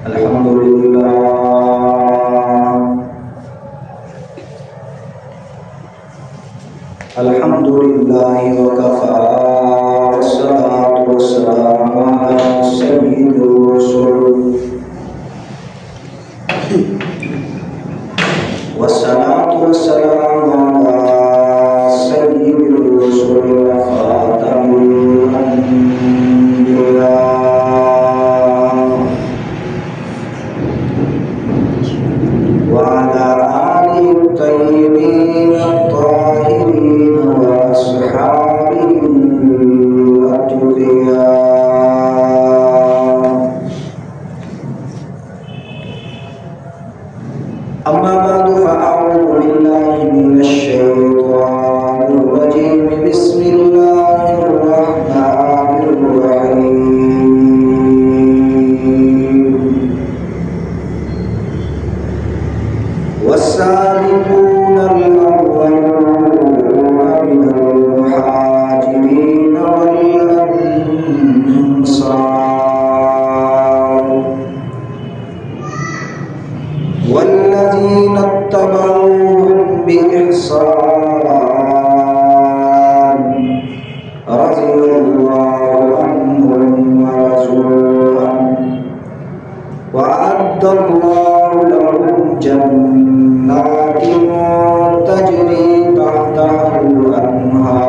الحمد لله الحمد لله وكفى والصلاة والسلام على سيد الرسل والصلاة والسلام على سيد الرسل وخاتم الأنبياء وعلى آله الطيبين الطاهرين وأصحابه الأتقياء. أما بعد فأعوذ بالله من الشيطان الرجيم. بسم الله الرحمن الرحيم. والسابقون الأولون من المهاجرين والأنصار والذين اتبعوهم بإحسان رضي الله عنهم ورضوا عنه وأعد الله لهم جنات تجري تحتها الأنهار.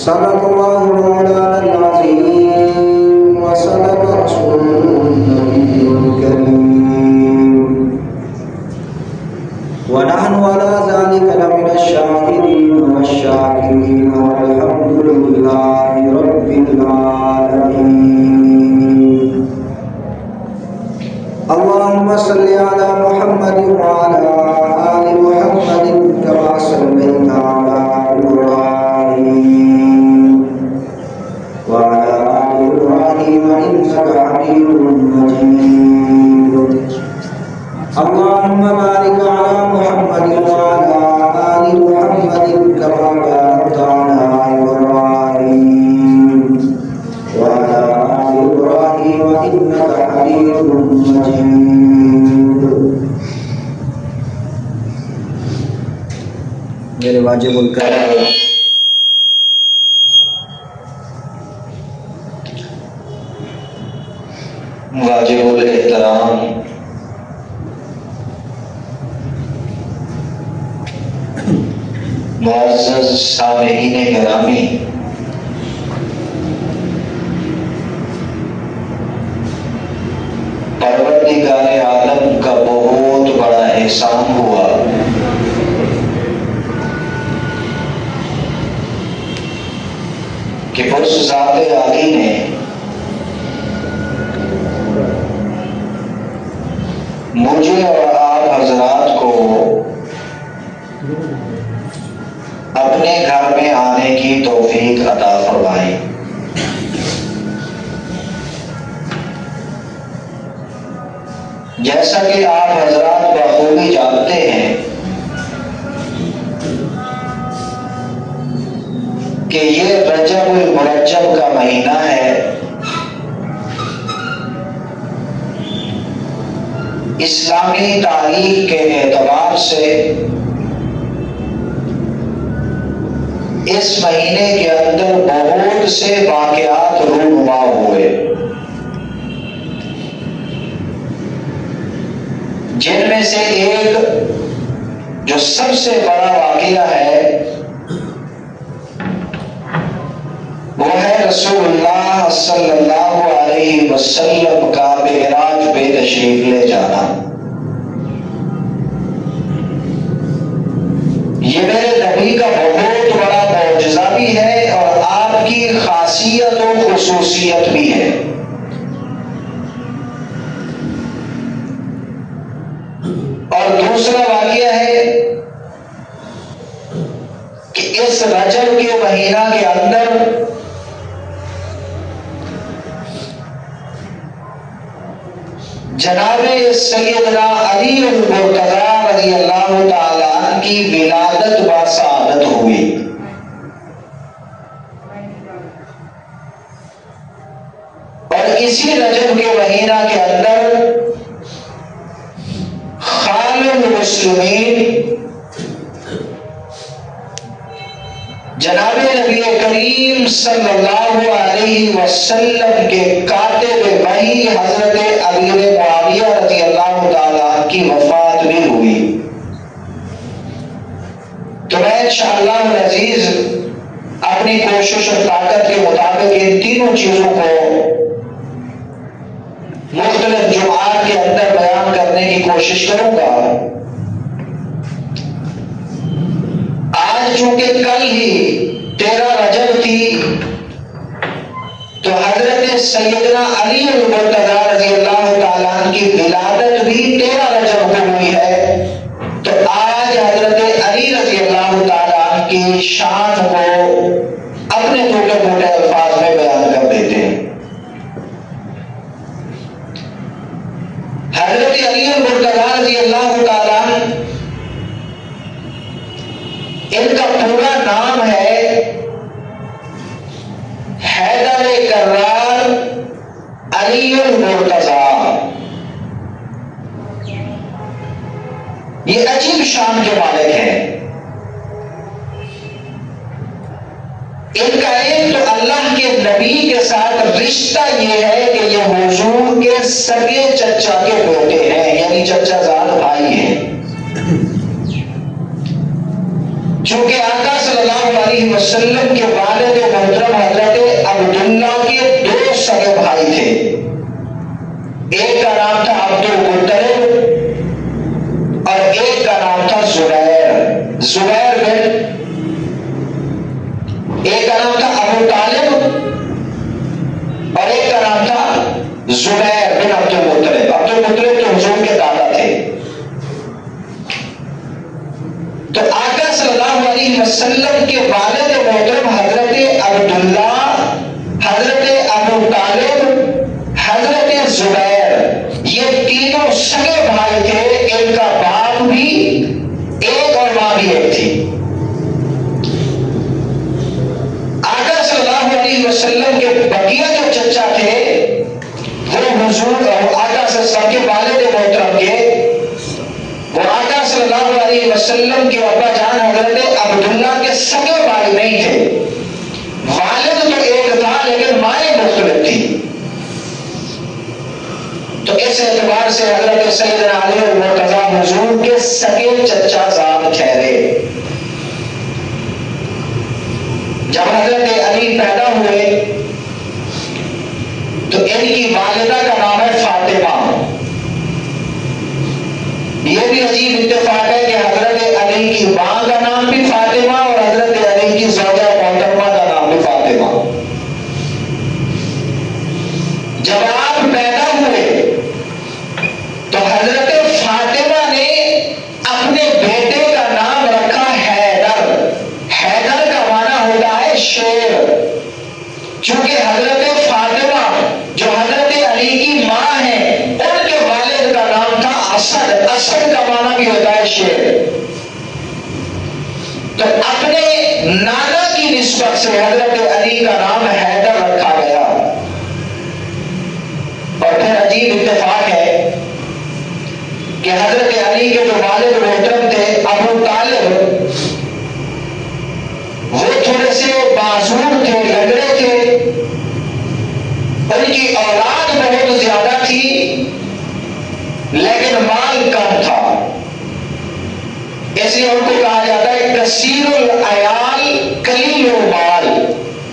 صدق الله مولانا العظيم وصدق رسوله النبي الكريم ونحن على ذلك لمن الشاهدين والشاكرين والحمد لله رب العالمين. اللهم صل على محمد وعلى آل محمد كما صليت على إبراهيم وعلى آل إبراهيم إنك حميد مجيد. اللهم بارك على محمد وعلى آل محمد كما باركت على إبراهيم وعلى آل إبراهيم إنك حميد مجيد. میرے واجب الکرم واجب الاحترام معزز سامعین گرامی، پروردگار عالم کا بہت بڑا احسان ہوا کہ اس ذات عالی نے مجھے اور آپ حضرات کو اپنے گھر میں آنے کی توفیق عطا فرمائی۔ جیسا کہ آپ حضرات بخوبی جانتے ہیں کہ یہ رجب المرجب کا مہینہ ہے۔ اسلامی تاریخ کے اعتبار سے اس مہینے کے اندر بہت سے واقعات رونما ہوئے، جن میں سے ایک جو سب سے بڑا واقعہ ہے وہ ہے رسول اللہ صلی اللہ علیہ وسلم کا معراج پہ تشریف لے جانا۔ یہ میرے نبی کا بہت بڑا معجزہ بھی ہے اور آپ کی خاصیت و خصوصیت بھی ہے۔ اور دوسرا واقعہ ہے کہ اس رجب کے مہینہ کے اندر جناب سیدنا علی المرتضی رضی اللہ تعالیٰ عنہ کی ولادت بسعادت ہوئی۔ اور اسی رجب کے مہینہ کے اندر خالق المسلمین جناب نبی کریم صلی اللہ علیہ وسلم کے کاتب وحی حضرت امیر معاویہ رضی اللہ تعالیٰ کی وفات بھی ہوئی. تو میں انشاءاللہ العزیز اپنی کوشش اور طاقت کے مطابق ان تینوں چیزوں کو مختلف جمعات کے اندر بیان کرنے کی کوشش کروں گا. آج چونکہ کل ہی 13 رجب تھی تو حضرت سیدنا علی المرتضی رضی اللہ تعالیٰ عنہ کی ولادت بھی 13 رجب کو ہوئی ہے. تو آج حضرت علی رضی اللہ تعالیٰ عنہ کی شان کو اپنے ٹوٹے موٹے الفاظ میں بیان کر دیتے ہیں. حضرت علی المرتضی رضی اللہ تعالیٰ عنہ ان کا پورا نام ہے حیدر کرار علی المرتضی. یہ عجیب شان کے مالک ہیں. ان کا ایک تو اللہ کے نبی کے ساتھ رشتہ یہ ہے کہ یہ حضور کے سگے چچا کے بیٹے ہیں، یعنی چچا زاد بھائی ہیں. چونکہ آقا صلی اللہ علیہ وسلم کے والد محترم حضرت عبداللہ کے 2 سگے بھائی تھے. ایک کا نام تھا عبد المطلب اور ایک کا نام تھا زبیر بن، ایک کا نام تھا ابو طالب اور ایک کا نام تھا زبیر بن عبد المطلب. عبد المطلب تو حضور کے دادا تھے. تو آقا صلی اللہ علیہ وسلم کے والد محترم حضرت عبداللہ، حضرت ابو طالب، حضرت زبیر، یہ تینوں سگے بھائی تھے. ان کا باپ بھی ایک اور ماں بھی ایک تھی. آقا صلی اللہ علیہ وسلم کے بقیہ جو چچا تھے وہ حضور آقا صلی اللہ علیہ وسلم کے والد محترم کے، وہ آقا صلی اللہ علیہ وسلم کے ابا جان حضرت عبداللہ کے سگے بھائی نہیں تھے. والد تو ایک تھا لیکن مائیں مختلف تھی. تو اس اعتبار سے حضرت سیدنا علی المرتضی حضور کے سگے چچا زاد ٹھہرے. جب حضرت علی پیدا ہوئے تو ان کی والدہ کا نام ہے فاطمہ. یہ بھی عجیب اتفاق ہے کہ حضرت علی کی ماں کا نام بھی فاطمہ اور حضرت علی کی زوجہ محترمہ کا نام بھی فاطمہ. جب آپ پیدا ہوئے تو حضرت فاطمہ نے اپنے بیٹے کا نام رکھا حیدر. حیدر کا معنی ہوتا ہے شیر. چونکہ حضرت فاطمہ جو حضرت علی کی ماں ہے ان کے والد کا نام تھا اسد. اسد کا معنی بھی ہوتا ہے شیر. تو اپنے نانا کی نسبت سے حضرت علی کا نام حیدر رکھا گیا. اور پھر عجیب اتفاق ہے کہ حضرت علی کے جو والد محترم تھے ابو طالب، وہ تھوڑے سے معذور تھے، لنگڑے تھے. ان کی اولاد بہت زیادہ تھی لیکن مال کم تھا. اس لیے ان کو کہا جاتا ہے کثیر العیال قلیل المال.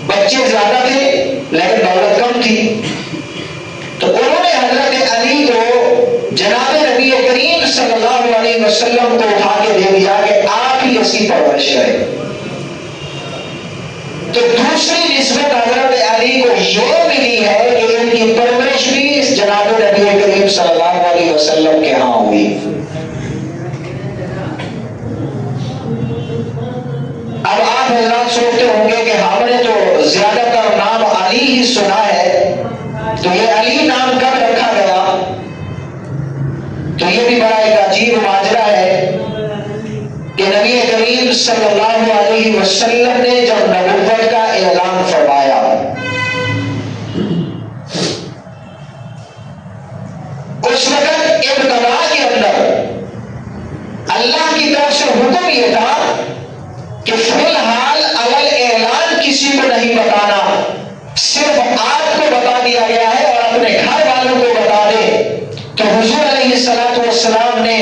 بچے زیادہ تھے لیکن دولت کم تھی. تو انہوں نے حضرت علی کو جناب نبی کریم صلی اللہ علیہ وسلم کو اٹھا کے دے دیا کہ آپ ہی اس کی پرورش کریں. تو دوسری نسبت حضرت علی کو یہ ملی ہے کہ ان کی پرورش بھی جناب نبی کریم صلی اللہ علیہ وسلم کے ہاں ہوئی. اب آپ حضرات سوچتے ہوں گے کہ ہم نے تو زیادہ تر نام علی ہی سنا ہے، تو یہ علی نام کب رکھا گیا؟ تو یہ بھی بڑا ایک عجیب ماجرا ہے کہ نبی کریم صلی اللہ علیہ وسلم نے جب نبوت کا اعلان فرمایا السلام نے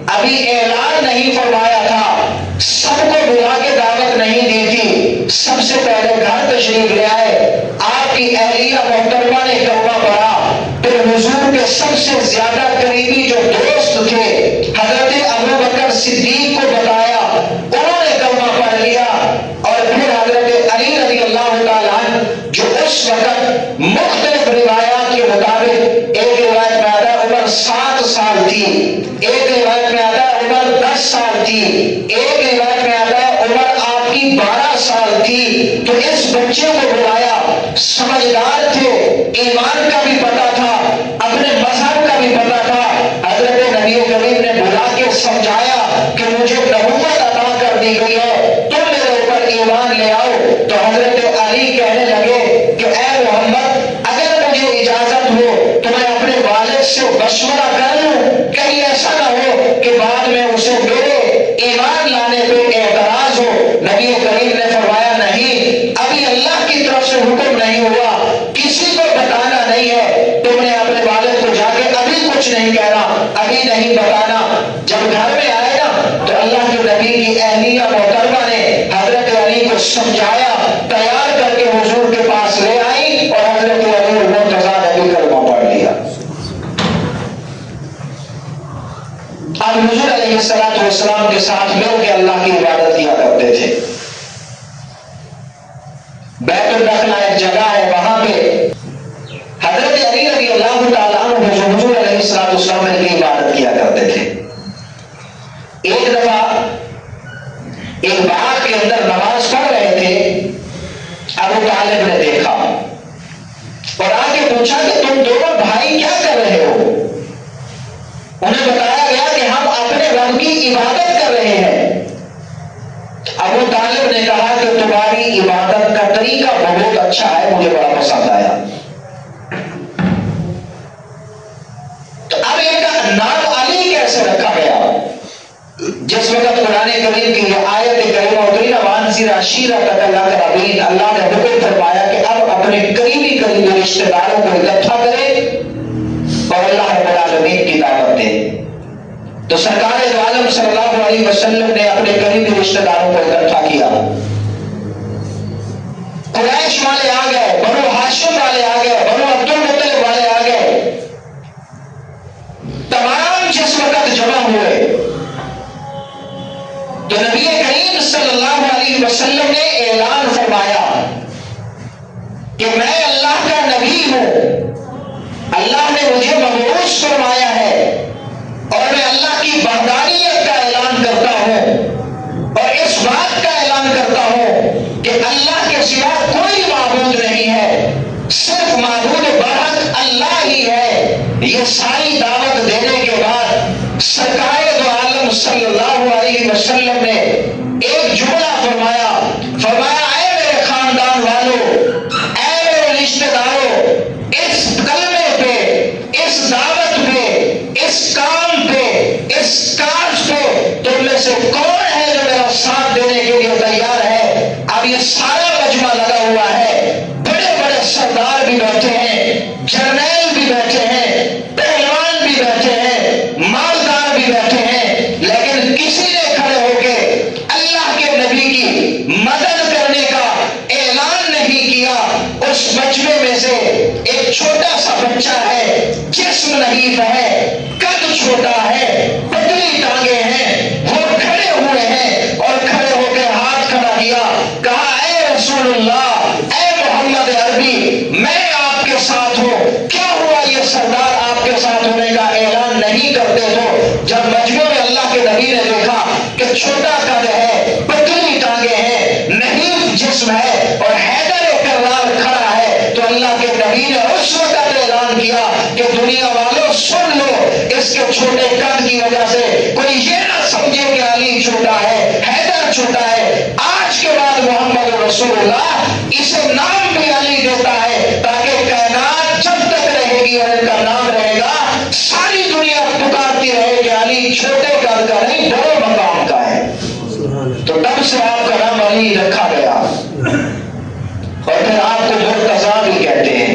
ابھی اعلان نہیں فرمایا تھا، سب کو بلا کے دعوت نہیں دی تھی، سب سے پہلے گھر تشریف لے آئے، آپ کی اہلیہ محترمہ نے کلمہ پڑھا، پھر حضور کے سب سے زیادہ قریبی جو دوست تھے حضرت ابوبکر صدیق کو بتایا، انہوں نے کلمہ پڑھ لیا، اور پھر حضرت علی رضی اللہ تعالیٰ عنہ جو اس وقت مختلف روایات کے مطابق، ایک روایت میں آتا ہے عمر 7 سال تھی، ایک روایت میں آتا ہے عمر 10 سال تھی، ایک روایت میں آتا ہے عمر آپ کی 12 سال تھی، تو اس بچے کو بلایا، سمجھدار تھے، ایمان کا بھی پتہ تھا، اپنے مذہب کا بھی پتہ تھا، حضرت نبی کریم نے بلا کے سمجھایا کہ مجھے نبوت عطا کر دی گئی ہے، تم میرے اوپر ایمان لے آؤ، تو حضرت علی کہنے لگے کہ اے محمد اگر مجھے اجازت ہو تو میں اپنے والد سے مشورہ کر لوں، کہیں ایسا نہ ہو کہ بعد میں اسے میرے ایمان لانے پہ اعتراض ہو۔ نبی کریم نے فرمایا نہیں، ابھی اللہ کی طرف سے حکم نہیں ہوا، کسی کو بتانا نہیں ہے، تم نے اپنے والد کو جا کے ابھی کچھ نہیں کہنا، ابھی نہیں بتانا۔ جب گھر میں آئے نا تو اللہ کے نبی کی اہلیہ محترمہ نے حضرت علی کو سمجھایا، تیار کر کے حضور کے پاس لے آئی، اور حضرت علی المرتضیٰ نے بھی کلمہ پڑھ لیا۔ اب حضور علیہ السلام کے ساتھ مل کے اللہ کی عبادت کیا کرتے تھے۔ بیت النخلا ایک جگہ ہے، وہاں پہ حضرت علی رضی اللہ تعالیٰ عنہ جو حضور علیہ السلام کی عبادت کیا کرتے تھے۔ ایک دفعہ ایک باغ کے اندر نماز پڑھ رہے تھے، ابو طالب نے دیکھا اور آ کے پوچھا کہ تم دونوں بھائی کیا کر رہے ہو؟ انہیں بتایا گیا کہ ہم اپنے رب کی عبادت کر رہے ہیں۔ ابو طالب نے کہا کہ تمہاری عبادت کا طریقہ بہت اچھا ہے، مجھے بڑا پسند آیا۔ تو اب ان کا نام علی کیسے رکھا گیا؟ جس وقت قرآن کریم کی یہ آیت کریمہ اتری نا وانذر عشیرتک الاقربین، اللہ نے حکم فرمایا کہ اب اپنے قریبی رشتہ داروں کو اکٹھا کرے اور اللہ رب العالمین کی دعوت دے۔ تو سرکار دو عالم صلی اللہ علیہ وسلم نے اپنے قریبی رشتہ داروں کو اکٹھا کیا، قریش والے آ گئے، بنو ہاشم والے آ گئے، بنو عبد المطلب والے آ گئے، تمام جس وقت جمع ہوئے تو نبی کریم صلی اللہ علیہ وسلم نے اعلان فرمایا کہ میں اللہ کا نبی ہوں، اللہ نے مجھے مبعوث فرمایا ہے، اور میں اللہ کی وحدانیت کا اعلان کرتا ہوں، اور اس بات کا اعلان کرتا ہوں کہ اللہ کے سوا کوئی معبود نہیں ہے، صرف معبود برحق اللہ ہی ہے۔ یہ ساری دعوت دینے کے بعد سرکار دو عالم صلی اللہ علیہ وسلم نے ایک جملہ فرمایا، اے میرے خاندان والوں، اے میرے رشتہ داروں، اس کلمے پہ، اس دعوت پہ، اس کام پہ، اس کاج پہ تم میں سے کون ہے جو میرا ساتھ دینے کے لیے تیار ہے؟ اب یہ سارا مجمع لگا ہوا ہے، بڑے بڑے سردار بھی بیٹھے ہیں، جرنیل بھی بیٹھے ہیں، پہلوان بھی بیٹھے ہیں، مالدار بھی بیٹھے ہیں، لیکن کسی نے کھڑے ہو کے اللہ کے نبی کی مدد کرنے کا اعلان نہیں کیا۔ اس مجمع میں سے ایک چھوٹا سا بچہ ہے، جسم نحیف ہے، قد چھوٹا ہے، پتلی ٹانگیں ہیں، وہ کھڑے ہوئے ہیں اور کھڑے ہو کے ہاتھ کھڑا کیا، کہا اے رسول اللہ، اے محمد عربی، میں آپ کے ساتھ ہوں۔ کیا ہوا یہ سردار آپ کے ساتھ ہونے کا اعلان نہیں کرتے تو جب مجمع میں اللہ کے نبی نے دیکھا کہ چھوٹا قد ہے، پتلی ٹانگیں ہیں، نحیف جسم ہے اور حیدر کرار کھڑا ہے، تو اللہ کے نبی نے اس وقت اعلان کیا کہ دنیا والوں سن لو، اس کے چھوٹے قد کی وجہ سے کوئی یہ نہ سمجھے کہ علی چھوٹا ہے، حیدر چھوٹا ہے، آج کے بعد محمد رسول اللہ اسے نام بھی علی دیتا ہے، تاکہ کائنات جب تک رہے گی اور ان کا نام رہے گا، ساری دنیا پکارتی رہے کہ علی چھوٹے قد کا نہیں، بڑے مقام کا ہے۔ تو تب سے آپ کا نام علی رکھا گیا، اور پھر آپ کو مرتضیٰ بھی کہتے ہیں۔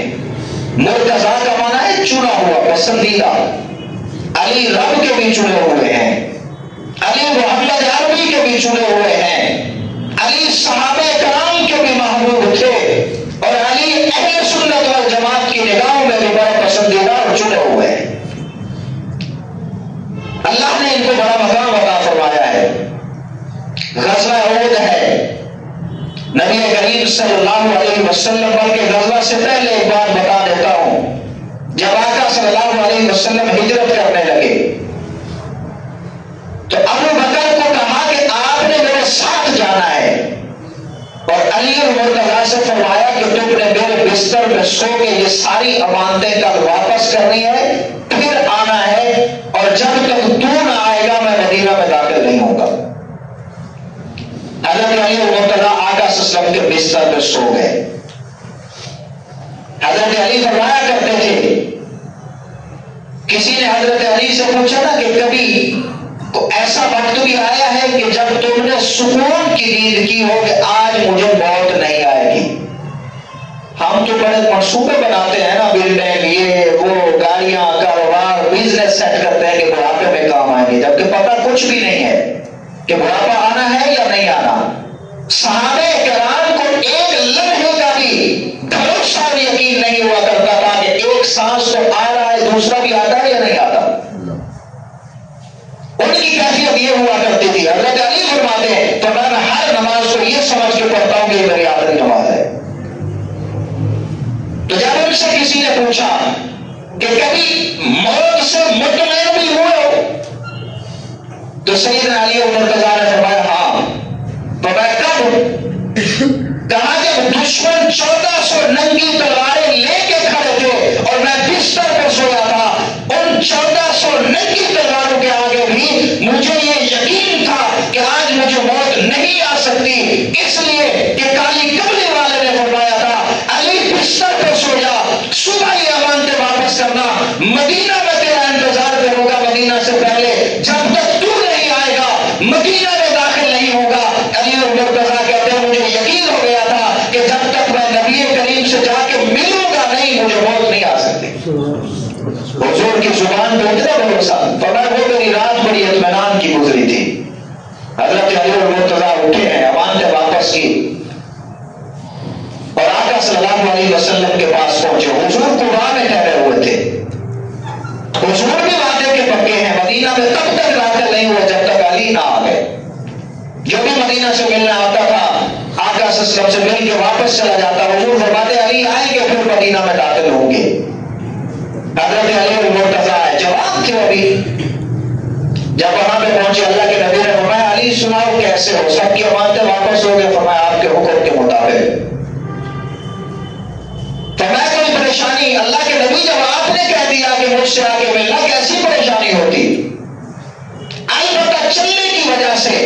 مرتضیٰ کا معنی ہے چنا ہوا، پسندیدہ۔ علی رب کے بھی چنے ہوئے ہیں، علی محمد عربی کے بھی چنے ہوئے ہیں، علی صحابہ کرام کے بھی محبوب تھے، اور علی اہل سنت والجماعت کی نگاہوں میں بھی بڑا پسندیدہ اور چنے ہوئے ہیں۔ اللہ نے ان کو بڑا مقام عطا فرمایا ہے۔ غزوہ احد ہے، نبی کریم صلی اللہ علیہ وسلم، بلکہ غزوہ سے پہلے ایک بات بتا دیتا ہوں، جب آقا صلی اللہ علیہ وسلم ہجرت کرنے لگے تو ابو بکر کو کہا کہ آپ نے میرے ساتھ جانا ہے، اور علی اور مرتضیٰ سے فرمایا کہ تم نے میرے بستر میں سو کے یہ ساری امانتیں کل واپس کرنی ہے، پھر آنا ہے، اور جب تک تو نہ آئے گا میں مدینہ میں داخل نہیں ہوں گا۔ حضرت علی اور مرتضیٰ آقا صلی اللہ علیہ وسلم کے بستر میں سو گئے۔ حضرت علی فرمایا کرتے تھے، کسی نے حضرت علی سے پوچھا نا کہ کبھی تو ایسا وقت بھی آیا ہے کہ جب تم نے سکون کی نیند کی ہو کہ آج مجھے موت نہیں آئے گی؟ ہم تو بڑے منصوبے بناتے ہیں نا، بلڈنگ، یہ وہ، گاڑیاں، کاروبار، بزنس سیٹ کرتے ہیں کہ بڑھاپے میں کام آئیں گے، جبکہ پتہ کچھ بھی نہیں ہے کہ بڑھاپا آنا ہے یا نہیں آنا۔ صحابہ کرام کو ایک لمحے کا بھی بھروسہ اور یقین نہیں ہوا کرتا تھا کہ ایک سانس تو آ رہا ہے، دوسرا بھی آتا ہے یا نہیں آتا۔ ان کی کیفیت یہ ہوا کرتی تھی، حضرت علی فرماتے ہیں تو میں ہر نماز کو یہ سمجھ کے پڑھتا ہوں کہ یہ میری آخری نماز ہے۔ تو جب ان سے کسی نے پوچھا کہ کبھی موت سے مطمئن بھی ہوئے ہو، تو سیدنا علی اور مرتضیٰ نے فرمایا ہاں۔ فرمایا کب؟ کہا جب دشمن 1400 ننگی تلواریں لے کے کھڑے تھے اور میں بستر پر سویا تھا، ان 1400 ننگی تلواروں کے آگے بھی مجھے یہ یقین تھا کہ آج مجھے موت نہیں آ سکتی، اس لیے کہ کالی کملی والے نے فرمایا تھا علی بستر پر سو جا، صبح ہی امانتیں واپس کرنا، مدینہ میں تیرا انتظار کروں گا، مدینہ سے پہلے جب تک تو نہیں آئے گا مدینہ میں داخل نہیں ہوگا۔ علی اور مرتضیٰ کہتے ہیں مجھے یقین ہو گیا تھا کہ جب تک میں نبی کریم سے جا کے ملوں گا نہیں مجھے موت نہیں آ سکتی۔ حضور کی زبان پہ اتنا بھروسہ، فرمایا وہ میری رات بڑی اطمینان کی گزری تھی۔ حضرت علی اور مرتضیٰ اٹھے ہیں، امانتیں واپس کی، اور آقا صلی اللہ علیہ وسلم کے پاس پہنچے۔ حضور قباء میں ٹھہرے ہوئے تھے، حضور بھی وعدے کے پکے ہیں، مدینہ میں تب تک داخل نہیں ہوئے جب تک علی نہ آ گئے۔ جو بھی مدینہ سے ملنے آتا تھا آقا صلی اللہ علیہ وسلم سے مل کے واپس چلا جاتا، حضور فرماتے علی آئیں گے پھر مدینہ میں داخل ہوں گے۔ حضرت علی اور مرتضیٰ آئے، جواب تھے ابھی، جب وہاں پہ پہنچے اللہ کے نبی نے فرمایا علی سناؤ کیسے ہو، سب کی امانتیں واپس ہو گئے؟ فرمایا آپ کے حکم کے مطابق۔ فرمایا کوئی پریشانی؟ اللہ کے نبی جب آپ نے کہہ دیا کہ مجھ سے آگے ملنا، کیسی پریشانی ہوتی؟ البتہ چلنے کی وجہ سے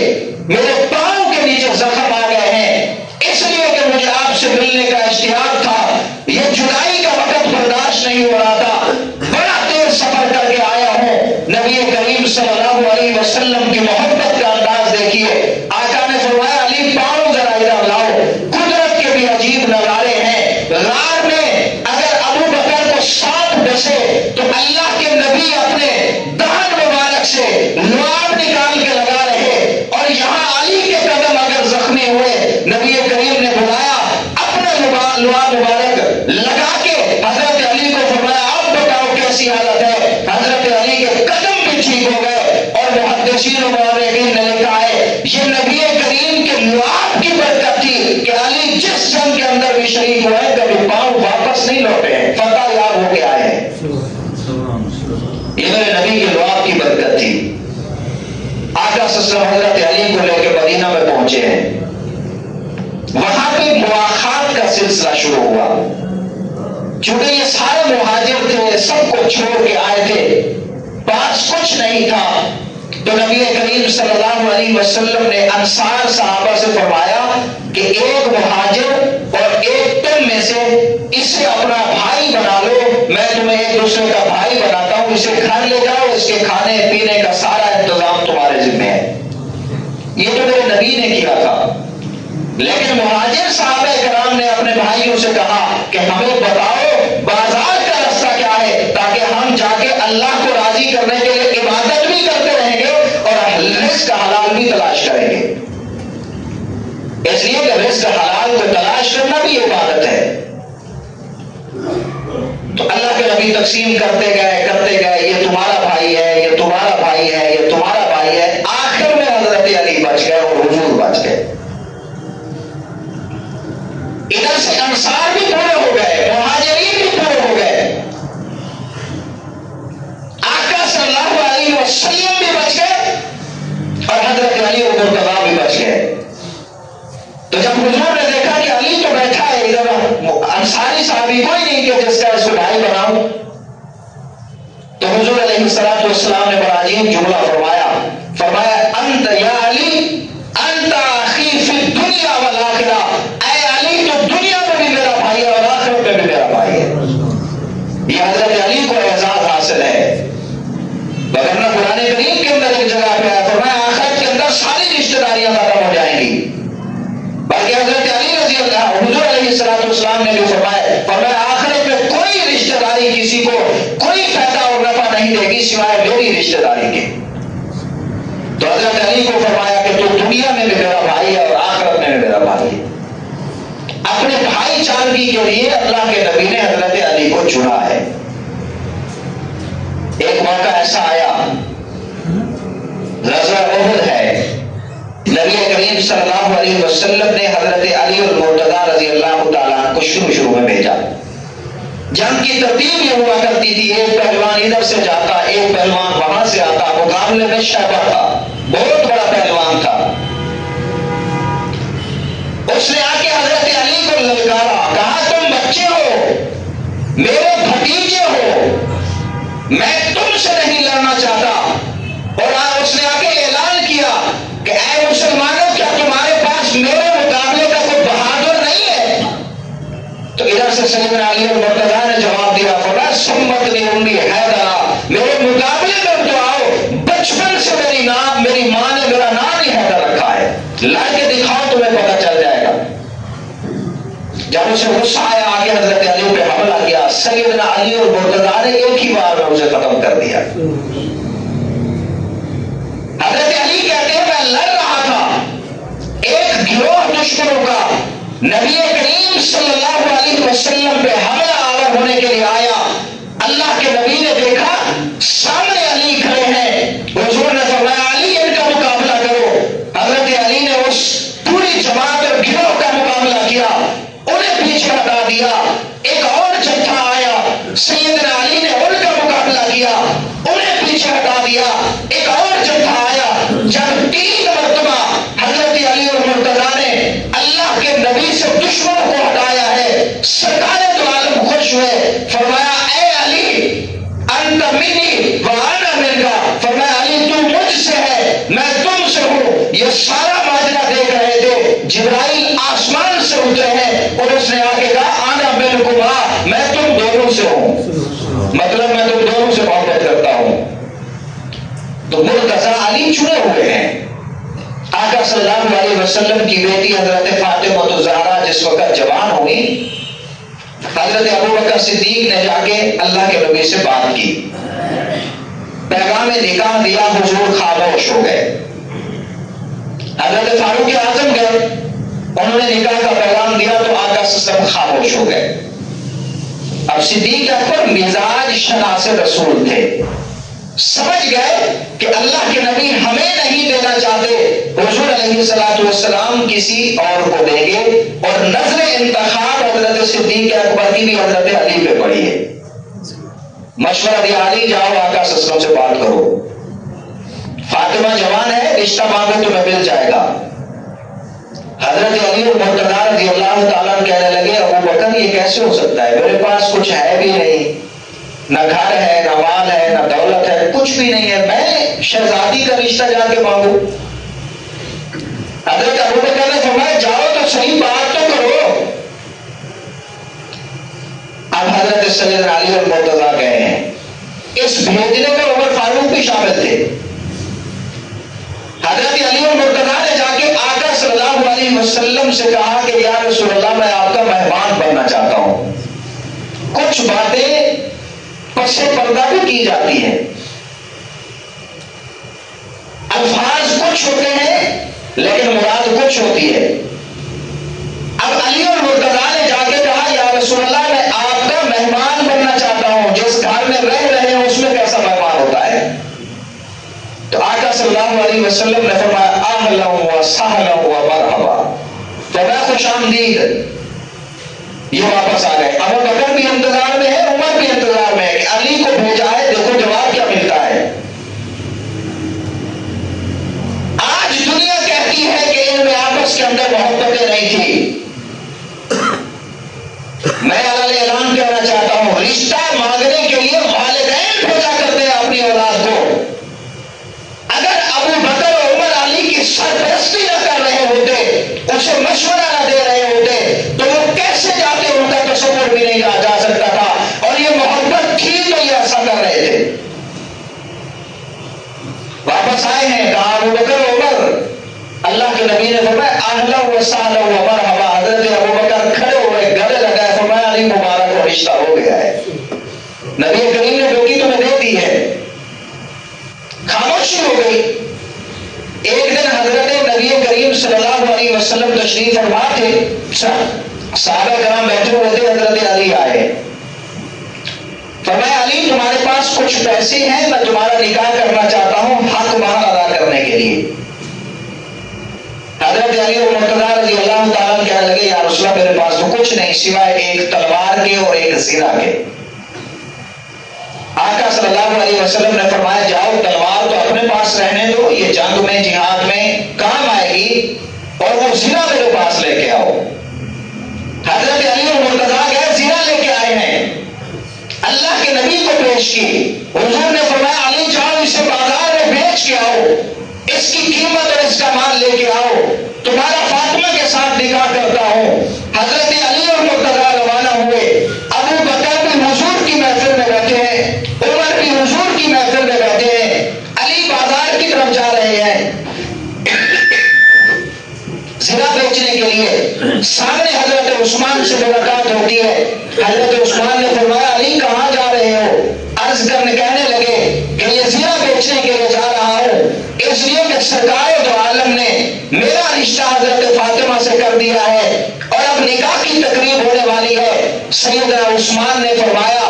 میرے پاؤں کے نیچے زخم آ گئے ہیں، اس لیے کہ مجھے آپ سے ملنے کا اشتیاق تھا، یہ جدائی کا وقت برداشت نہیں ہو رہا تھا، بڑا دیر سفر کر کے آیا ہوں۔ نبی کریم صلی اللہ علیہ وسلم کی محبت کا انداز دیکھیے، آقا نے فرمایا علی پاؤں ذرا ادھر لاؤ، قدرت کے بھی عجیب نظارے ہیں۔ غار میں اگر ابو بکر کو سانپ ڈسے تو اللہ کے نبی اپنے دہن مبارک سے لعاب نکال کے لگا رہے، اور یہاں علی کے قدم اگر زخمی ہوئے، نبی کریم نے بلایا اپنا لعاب مبارک لگا کے حضرت علی کو فرمایا اب بتاؤ کیسی حالت ہے؟ حضرت علی کے قدم بھی ٹھیک ہو گئے، اور محدثین و مورخین نے لکھا ہے یہ نبی کریم کے لعاب کی برکت تھی کہ علی جس جنگ کے اندر بھی شریک ہوئے کبھی پاؤں واپس نہیں لوٹے ہیں، فتح یاب ہو کے آئے ہیں۔ یہ میرے نبی کے لعاب کی برکت تھی۔ آقا صلی اللہ علیہ وسلم حضرت علی کو لے کے مدینہ میں پہنچے ہیں، وہاں پہ مواخات کا سلسلہ شروع ہوا، چونکہ یہ سارے مہاجر تھے، سب کو چھوڑ کے آئے تھے، پاس کچھ نہیں تھا، تو نبی کریم صلی اللہ علیہ وسلم نے انصار صحابہ سے فرمایا کہ ایک مہاجر اور ایک تم میں سے اسے اپنا بھائی بنا لو، میں تمہیں ایک دوسرے کا بھائی بناتا ہوں، اسے گھر لے جاؤ، اس کے کھانے پینے کا سارا انتظام تمہارے ذمہ ہے۔ یہ تو میرے نبی نے کیا تھا، لیکن مہاجر صحابہ کرام نے اپنے بھائیوں سے کہا کہ ہمیں بتاؤ بازار کا راستہ کیا ہے تاکہ ہم جا کے اللہ کو راضی کرنے کے لیے رزق حلال بھی تلاش کریں گے، اس لیے کہ رزق حلال کو تلاش کرنا بھی عبادت ہے۔ تو اللہ کے نبی تقسیم کرتے گئے یہ تمہارا بھائی ہے، یہ تمہارا بھائی ہے، یہ تمہارا بھائی ہے، آخر میں حضرت علی بچ گئے اور حضور بچ گئے۔ ادھر سے انصار بھی پورے ہو گئے، مہاجرین بھی پورے ہو گئے، آقا صلی اللہ علیہ وسلم بھی بچ گئے اور حضرت علی اور مرتضیٰ بھی بچ گئے۔ تو جب حضور نے دیکھا کہ علی تو بیٹھا ہے ادھر، انصاری صحابی کوئی نہیں کہ جس کا اس کو بھائی بناؤں، تو حضور علیہ السلام نے بڑا عجیب جملہ فرمایا انت یا علی انت اخی فی الدنیا والآخرہ، اے علی تو دنیا میں بھی میرا بھائی ہے اور آخرت میں بھی میرا بھائی ہے۔ یہ حضرت علی کو اعزاز حاصل ہے، وگرنہ قرآن کریم کے اندر ایک جگہ پہ ہے فرمایا آخرت کے اندر ساری رشتہ داریاں ختم ہو جائیں گی، بلکہ حضرت علی رضی اللہ حضور علیہ السلام نے بھی فرمایا آخرت میں کوئی رشتہ داری کسی کو کوئی فائدہ اور نفع نہیں دے گی سوائے میری رشتہ داری کے۔ تو حضرت علی کو فرمایا کہ تو دنیا میں بھی میرا بھائی ہے اور آخرت میں بھی میرا بھائی ہے۔ اپنے بھائی چارگی کے لیے اللہ کے نبی نے حضرت علی کو چنا ہے۔ ایک موقع ایسا آیا، غزوہ احد ہے، نبی کریم صلی اللہ علیہ وسلم نے حضرت علی اور مرتضیٰ رضی اللہ تعالیٰ کو شروع میں بھیجا۔ جنگ کی ترتیب یہ ہوا کرتی تھی، ایک پہلوان ادھر سے جاتا، ایک پہلوان وہاں سے آتا، مقابلے میں شیبہ تھا، بہت بڑا پہلوان تھا۔ اس نے آ کے حضرت علی کو للکارا، کہا تم بچے ہو، میرے بھتیجے ہو، میں تم سے نہیں لڑنا چاہتا۔ اور اس نے آ کے اعلان کیا کہ اے مسلمانوں، کیا تمہارے پاس میرے مقابلے کا کوئی بہادر نہیں ہے؟ تو ادھر سے سیدنا علی اور مرتضیٰ نے جواب دیا، فرمایا سمتنی امی حیدرا، میرے مقابلے میں تو آؤ، بچپن سے میری ماں نے میرا نام ہی حیدر رکھا ہے، لڑ کے دکھاؤ تمہیں پتہ چل جائے گا۔ جب اسے غصہ آیا آگے حضرت علی پہ حملہ کیا، سیدنا علی اور مرتضیٰ نے ایک ہی بار میں اسے ختم کر دیا۔ حضرت علی کہتے ہیں میں لڑ رہا تھا، ایک گروہ دشمنوں کا نبی کریم صلی اللہ علیہ وسلم پہ حملہ آور ہونے کے لیے آیا، اللہ کے نبی نے دیکھا سامنے علی کھڑے ہیں، حضور نے فرمایا علی ان کا مقابلہ کرو۔ حضرت علی نے اس پوری جماعت اور گروہ کا مقابلہ کیا، انہیں پیچھے ہٹا دیا۔ ایک اور جتھا آیا، سیدنا علی نے ان کا مقابلہ کیا، انہیں پیچھے ہٹا دیا۔ ایک اور جتھا آیا، جب 3 مرتبہ حضرت علی اور مرتضیٰ نے اللہ کے نبی سے دشمن کو ہٹایا ہے، سرکار دو عالم خوش ہوئے، فرمایا اے علی انت منی وانا منکا، فرمایا علی تو مجھ سے ہے میں تم سے ہوں۔ یہ سارا ماجرا دیکھ رہے تھے، جبرائیل آسمان سے اترے ہیں اور اس نے آگے کہا آنا منکما، میں تم دونوں سے ہوں، مطلب میں تم دونوں سے محبت کرتا ہوں۔ تو مرتضیٰ علی چنے ہوئے ہیں۔ آقا صلی اللہ علیہ وسلم کی بیٹی حضرت فاطمہ الزہرا جس وقت جوان ہوئی، حضرت ابوبکر صدیق نے جا کے اللہ کے نبی سے بات کی، پیغام نکاح دیا، حضور خاموش ہو گئے۔ حضرت فاروق اعظم گئے، انہوں نے نکاح کا پیغام دیا تو آقا سب خاموش ہو گئے۔ اب صدیق اکبر مزاج شناس رسول تھے، سمجھ گئے کہ اللہ کے نبی ہمیں نہیں دینا چاہتے، حضور علیہ السلام کسی اور کو دیں گے، اور نظر انتخاب حضرت صدیق اکبر کی بھی حضرت علی پہ پڑی ہے۔ مشورہ دیا علی جاؤ آقا صلی اللہ علیہ وسلم سے بات کرو، فاطمہ جوان ہے، رشتہ مانگو تمہیں مل جائے گا۔ حضرت علی اور مرتضیٰ رضی اللہ تعالیٰ کہنے لگے ابوبکر یہ کیسے ہو سکتا ہے، میرے پاس کچھ ہے بھی نہیں، نہ گھر ہے نہ مال ہے نہ دولت ہے، کچھ بھی نہیں ہے، میں شہزادی کا رشتہ جا کے مانگوں؟ حضرت ابوبکر نے فرمایا جاؤ تو صحیح بات تو کرو۔ اب حضرت سیدنا علی اور مرتضیٰ گئے ہیں، اس بھیجنے میں عمر فاروق بھی شامل تھے۔ حضرت علی اور مرتضیٰ نے جا کے آقا صلی اللہ علیہ وسلم سے کہا کہ یا رسول اللہ میں آپ کا مہمان بننا چاہتا ہوں، کچھ باتیں پس پردہ بھی کی جاتی ہیں، الفاظ کچھ کچھ ہوتے ہیں لیکن مراد کچھ ہوتی ہے. اب علی اور مرتضیٰ نے جا کے کہا یا رسول اللہ میں آپ کا مہمان بننا چاہتا ہوں, جس گھر میں رہ رہے ہیں اس میں کیسا مہمان ہوتا ہے. تو آقا صلی اللہ علیہ وسلم نے فرمایا اہلا و سہلا و مرحبا, فرمایا خوش آمدید. یہ واپس آ گئے. ابو بکر بھی انتظار میں ہے, عمر بھی انتظار میں ہے کہ علی کو بھیجا ہے, دیکھو جواب کیا ملتا ہے. آج دنیا کہتی ہے کہ ان میں آپس کے اندر محبتیں نہیں تھی. میں اعلان کہنا چاہتا ہوں, رشتہ مانگنے کے لیے والدین بھیجا کرتے ہیں اپنی اولاد کو. اگر ابو بکر اور عمر علی کی سرپرستی نہ کر رہے ہوتے, اسے مشورہ نہ دے رہے ہوتے, تو وہ کیسے جاتے, ان کا تصور بھی نہیں جا سکتا تھا. اور یہ محبت تھی تو یہ ایسا کر رہے تھے. واپس آئے ہیں, کہا ابو بکر عمر, اللہ کے نبی نے فرمایا اہلا و سہلا و مرحبا. حضرت ابو بکر کھڑے ہوئے, گلے لگائے, فرمایا علی مبارک کو رشتہ ہو گیا ہے. نبی کریم نے بیٹی تمہیں دے دی ہے. خاموشی ہو گئی. ایک دن حضرت نبی کریم صلی اللہ علیہ وسلم تشریف فرما تھے, صحابہ کرام بیٹھے ہوئے تھے, حضرت علی آئے. فرمایا علی تمہارے پاس کچھ پیسے ہیں, میں تمہارا نکاح کرنا چاہتا ہوں حق مہر ادا کرنے کے لیے. حضرت علی اور مرتضیٰ رضی اللہ تعالیٰ کہنے لگے یا رسول اللہ میرے پاس تو کچھ نہیں سوائے ایک تلوار کے اور ایک زرہ کے. آقا صلی اللہ علیہ وسلم نے فرمایا جاؤ, تلوار تو اپنے پاس رہنے دو, یہ جنگ میں جہاد میں کام آئے گی, اور وہ زرہ میرے پاس لے کے آؤ. حضرت علی اور مرتضیٰ گئے, زرہ لے کے آئے ہیں, اللہ کے نبی کو پیش کی. حضور نے فرمایا علی جاؤ اسے بازار میں بیچ کے آؤ, اس کی قیمت اور اس کا مال لے کے آؤ, تمہارا فاطمہ کے ساتھ نکاح کرتا ہوں. حضرت علی اور مرتضیٰ روانہ ہوئے. ابو بکر بھی حضور کی محفل میں بیٹھے ہیں, عمر بھی حضور کی محفل میں بیٹھے ہیں, علی بازار کی طرف جا رہے ہیں زرہ بیچنے کے لیے. سامنے حضرت عثمان سے ملاقات ہوتی ہے. حضرت عثمان نے فرمایا علی کہاں جا رہے ہو؟ عرض کرنے کہنے لگے کہ یہ زرہ بیچنے کے لیے جا رہا ہوں, اس لیے کہ سرکار دو عالم نے میرا رشتہ حضرت فاطمہ سے کر دیا ہے اور اب نکاح کی تقریب ہونے والی ہے. سیدنا عثمان نے فرمایا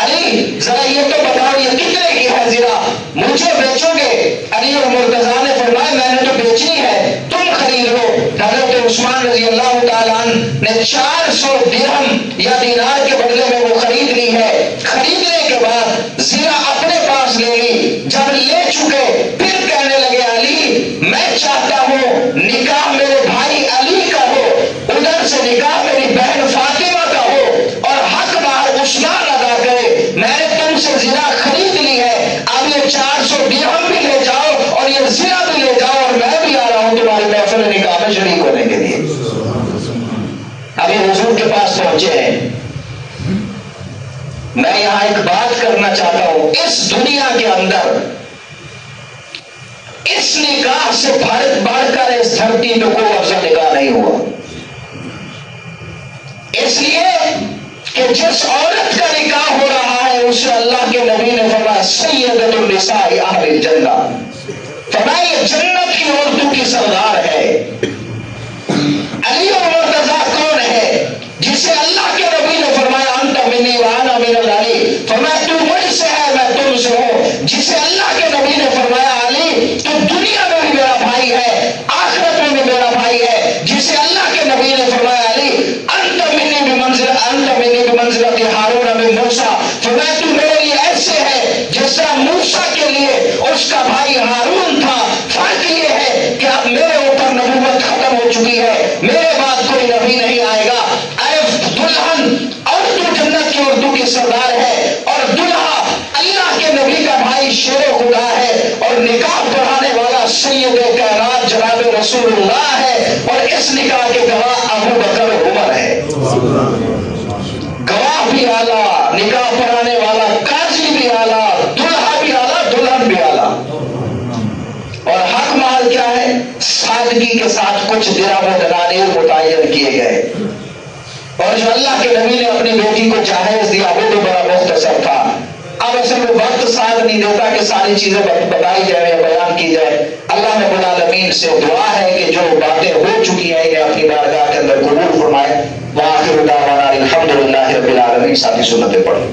علی ذرا یہ تو بتاؤ یہ کتنے کی ہے زرہ, مجھے بیچو گے؟ علی اور مرتضیٰ نے فرمایا میں نے تو بیچنی ہے, تم خرید لو. حضرت عثمان رضی اللہ تعالیٰ عنہ نے 400 درہم یا دینار کے بدلے میں وہ خرید لی ہے. خریدنے کے بعد زرہ اپنے پاس لے لی. جب لے چکے پھر کہنے لگے علی میں چاہتا ہوں نکاح میرے بھائی علی کا ہو, ادھر سے نکاح میری بہن فاطمہ کا ہو, اور حق مہر عثمان ادا کرے. میں نے تم سے زرہ خرید لی ہے, اب یہ 400 درہم بھی لے جاؤ اور یہ زرہ بھی لے جاؤ, اور میں بھی آ رہا ہوں تمہاری محفل نکاح میں شریک ہونے کے لیے. ابھی حضور کے پاس پہنچے ہیں. میں یہاں ایک بات کرنا چاہتا ہوں, اس دنیا کے اندر اس نکاح سے بڑھ کر اس دھرتی میں کوئی افضل نکاح نہیں ہوا. اس لیے کہ جس عورت کا نکاح ہو رہا ہے اسے اللہ کے نبی نے فرمایا سیدۃ النساء اہل الجنہ, فرمایا یہ جنت کی عورتوں کی سردار ہے. علی اور مرتضیٰ کون ہے جسے اللہ کے نبی نے فرمایا انت منی وانا من علی, فرمایا تو مجھ سے ہے میں تم سے ہوں. جسے اللہ کے نبی نے فرمایا علی تو دنیا میں بھی میرا بھائی ہے, آخرت میں بھی میرا بھائی ہے. جسے اللہ کے نبی نے فرمایا علی انت منی بمنزلت ہارون من موسیٰ, فرمایا تو میرے لیے ایسے ہے جس طرح موسیٰ کے لیے اس کا بھائی ہارون تھا. فرق یہ ہے کہ اب میرے اوپر نبوت ختم ہو چکی ہے, میرے بعد کوئی نبی نہیں آئے گا. اے دلہن اور تو جنت کی عورتوں کی سردار ہے, اور دلہا اللہ کے نبی کا بھائی شیر خدا ہے, اور نکاح پڑھانے والا سید کائنات جناب رسول اللہ ہے, اور اس نکاح کے گواہ ابو بکر عمر ہے. گواہ بھی اعلیٰ, نکاح پڑھانے والا قاضی بھی اعلیٰ, دلہا بھی اعلیٰ, دلہن بھی اعلیٰ. اور حق مال کیا ہے؟ سادگی کے ساتھ کچھ درہم و دنانیر متعین کیے گئے. اور جو اللہ کے نبی نے اپنی بیٹی کو جہیز دیا وہ تو بڑا مختصر تھا. اب اصل میں وقت ساتھ نہیں دیتا کہ ساری چیزیں بتائی جائے یا بیان کی جائے. اللہ رب العالمین سے دعا ہے کہ جو باتیں ہو چکی ہیں انہیں اپنی بارگاہ کے اندر قبول فرمائے. وآخر دعوانا الحمدللہ رب العالمین. ساتھی سنتیں پڑھیں.